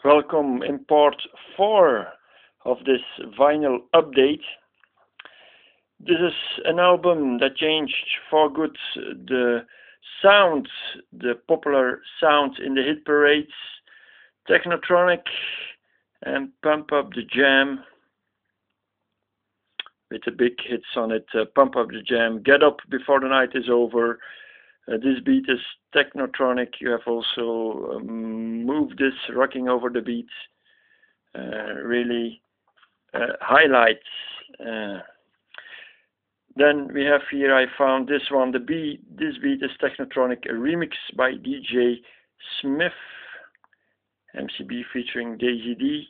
Welcome in part 4 of this vinyl update. This is an album that changed for good the sounds, the popular sounds in the hit parades, Technotronic and Pump Up the Jam, with the big hits on it, Pump Up the Jam, Get Up Before the Night is Over. This beat is Technotronic. You have also moved this, Rocking Over the Beat. Really highlights. Then we have here, I found this one, this beat is Technotronic, a remix by DJ Smith, MCB featuring Daisy D.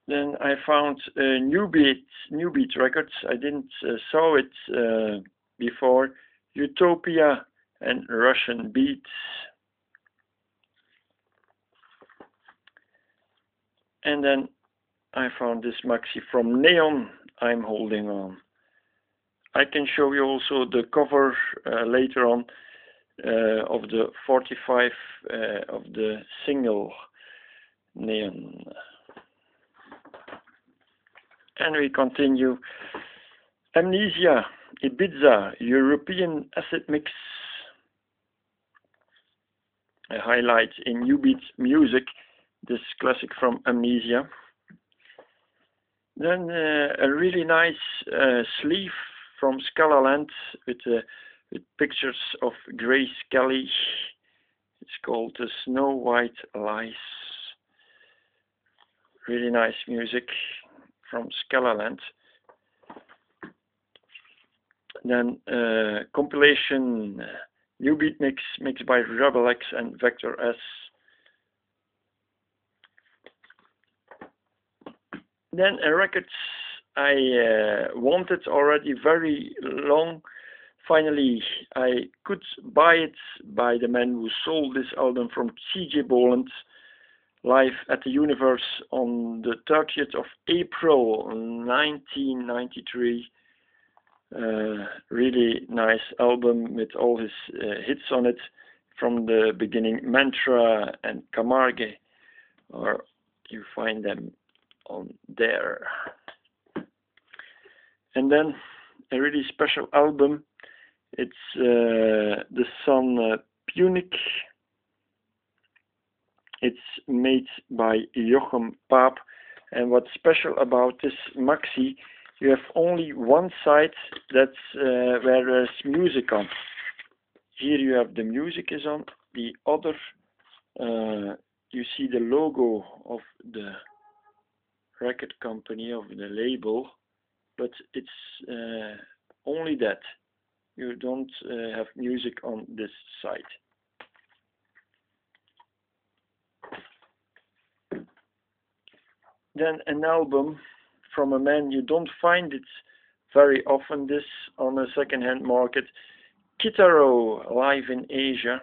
Then I found New Beat Records. I didn't saw it before. Utopia and Russian Beats. And then I found this maxi from Neon, I'm Holding On. I can show you also the cover later on of the 45 of the single Neon. And we continue. Amnesia, Ibiza, European Acid Mix. A highlight in New Beat Music, this classic from Amnesia. Then a really nice sleeve from Scalaland with pictures of Grace Kelly. It's called The Snow White Lies. Really nice music from Scalaland. Then compilation New Beat Mix mixed by Rebel X and Vector S. Then a record I wanted already very long. Finally, I could buy it by the man who sold this album from CJ Boland, live at the Universe on the 30th of April 1993. Really nice album with all his hits on it from the beginning, Mantra and Camargue, or you find them on there. And then a really special album, it's the Sun Punic. It's made by Jochem Paap, and what's special about this maxi, you have only one side that's where there's music on. Here you have the music is on, the other you see the logo of the record company, of the label, but it's only that. You don't have music on this side. Then an album from a man, you don't find it very often, this on a second-hand market, Kitaro, live in Asia.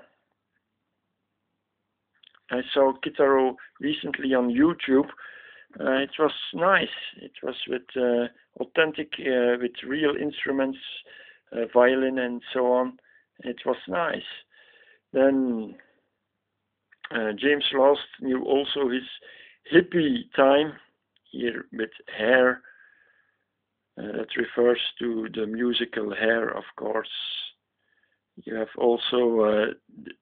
I saw Kitaro recently on YouTube. It was nice. It was with authentic, with real instruments, violin and so on. It was nice. Then James Last knew also his hippie time, here with Hair. That refers to the musical Hair, of course. You have also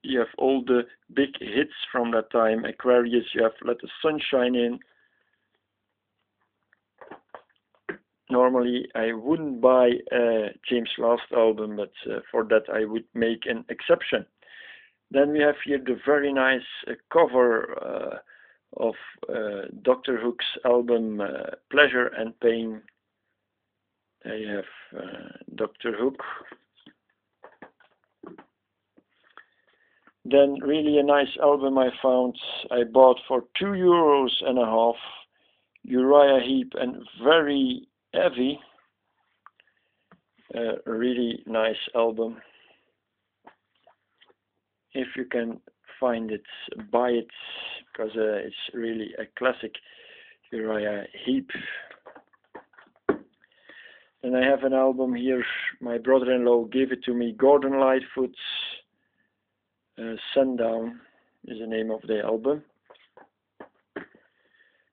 you have all the big hits from that time. Aquarius, you have Let the Sun Shine In. Normally I wouldn't buy a James Last album, but for that I would make an exception. Then we have here the very nice cover of Dr. Hook's album Pleasure and Pain. There you have Dr. Hook. Then really a nice album I found. I bought for €2.50. Uriah Heep, and very heavy. Really nice album. If you can find it, buy it, because it's really a classic, Uriah Heep. And I have an album here, my brother-in-law gave it to me, Gordon Lightfoot, Sundown is the name of the album.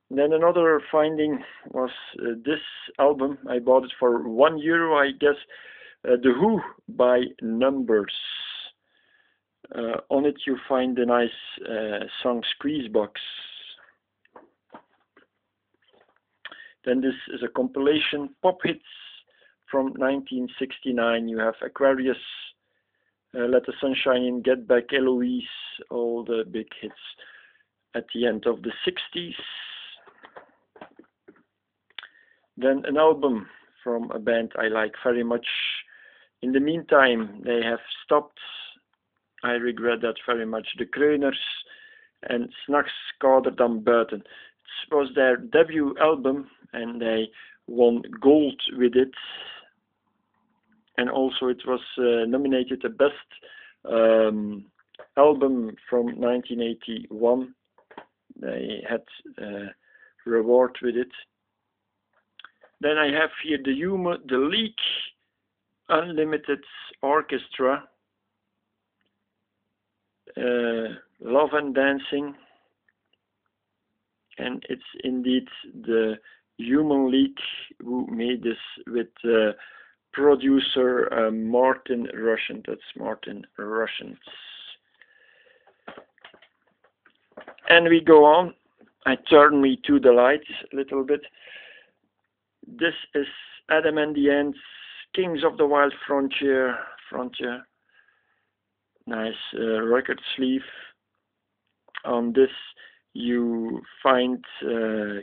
Then another finding was this album. I bought it for €1, I guess. The Who by Numbers. On it you find the nice song Squeezebox. Then this is a compilation pop hits from 1969. You have Aquarius, Let the Sun Shine In, Get Back, Eloise, all the big hits at the end of the 60s. Then an album from a band I like very much. In the meantime, they have stopped. I regret that very much. The Kreuners and S'nachts Kouder dan Buiten. It was their debut album and they won gold with it. And also it was nominated the best album from 1981. They had a reward with it. Then I have here the League Unlimited Orchestra, Love and Dancing, and it's indeed the Human League who made this with producer Martin Rushent. That's Martin Rushent. And we go on. I turn me to the lights a little bit. This is Adam and the Ants, Kings of the Wild Frontier. Nice record sleeve. On this you find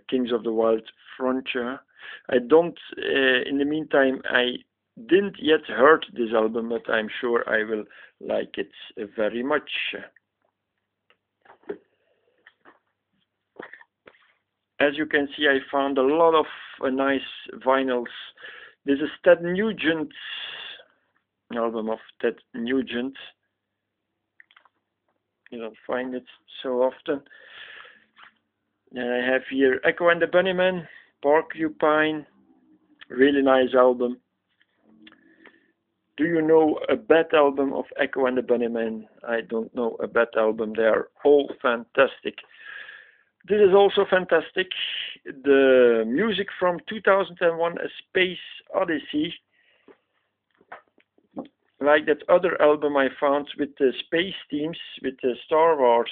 Kings of the Wild Frontier. I don't, in the meantime, I didn't yet heard this album, but I'm sure I will like it very much. As you can see, I found a lot of nice vinyls. This is Ted Nugent, album of Ted Nugent. You don't find it so often. And I have here Echo and the Bunnymen, Porcupine, really nice album. Do you know a bad album of Echo and the Bunnymen? I don't know a bad album. They are all fantastic. This is also fantastic. The music from 2001, A Space Odyssey. Like that other album I found with the space themes, with the Star Wars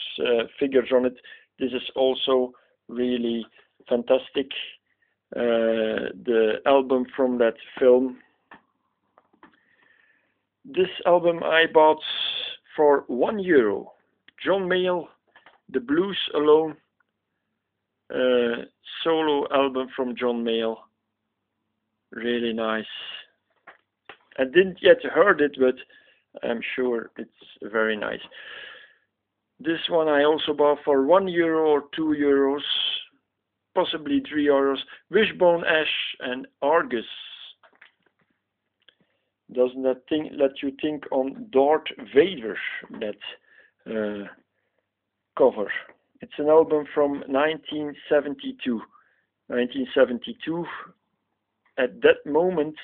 figures on it. This is also really fantastic. The album from that film. This album I bought for €1. John Mayall, The Blues Alone. Solo album from John Mayall. Really nice. I didn't yet heard it, but I'm sure it's very nice. This one I also bought for €1 or €2, possibly €3. Wishbone Ash and Argus. Doesn't that let you think on Darth Vader, that cover? It's an album from 1972. 1972. At that moment,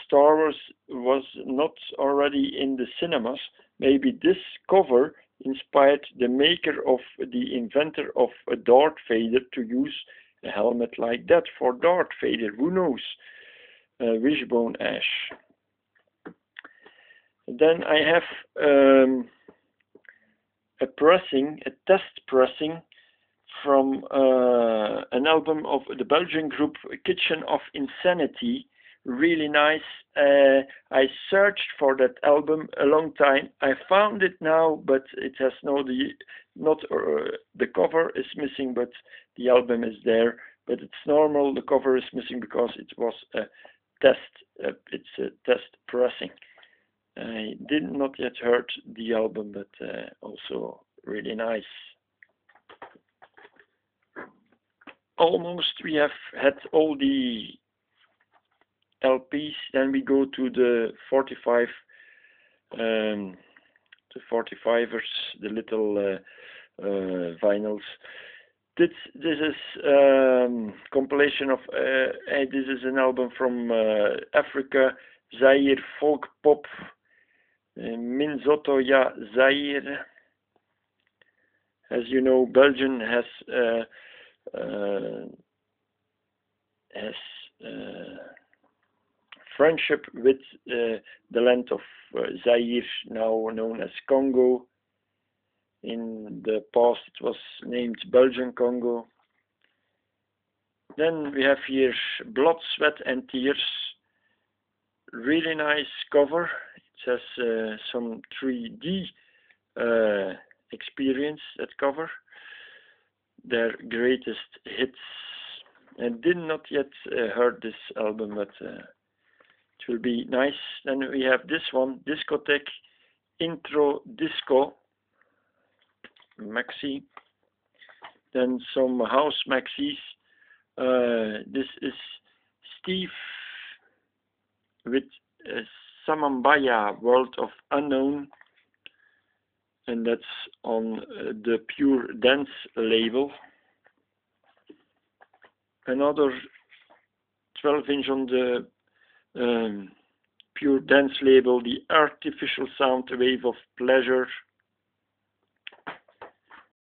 Star Wars was not already in the cinemas. Maybe this cover inspired the maker of the inventor of a Darth Vader to use a helmet like that for Darth Vader. Who knows? Wishbone Ash. Then I have a test pressing from an album of the Belgian group Kitchen of Insanity. Really nice. I searched for that album a long time. I found it now, but it has the cover is missing, but the album is there. But it's normal. The cover is missing because it was a test. It's a test pressing. I did not yet heard the album, but also really nice. Almost we have had all the LPs. Then we go to the 45, the 45ers, the little vinyls. This is compilation of. This is an album from Africa, Zaire folk pop. Minzoto ya Zaire. As you know, Belgium has friendship with the land of Zaire, now known as Congo. In the past it was named Belgian Congo. Then we have here Blood, Sweat and Tears. Really nice cover. It has some 3D experience, that cover. Their greatest hits. I did not yet heard this album, but it will be nice. Then we have this one, Discotheque Intro Disco maxi. Then some house maxis. This is Steve with Samambaya, World of Unknown, and that's on the Pure Dance label. Another 12-inch on the Pure Dance label, the Artificial Sound Wave of Pleasure.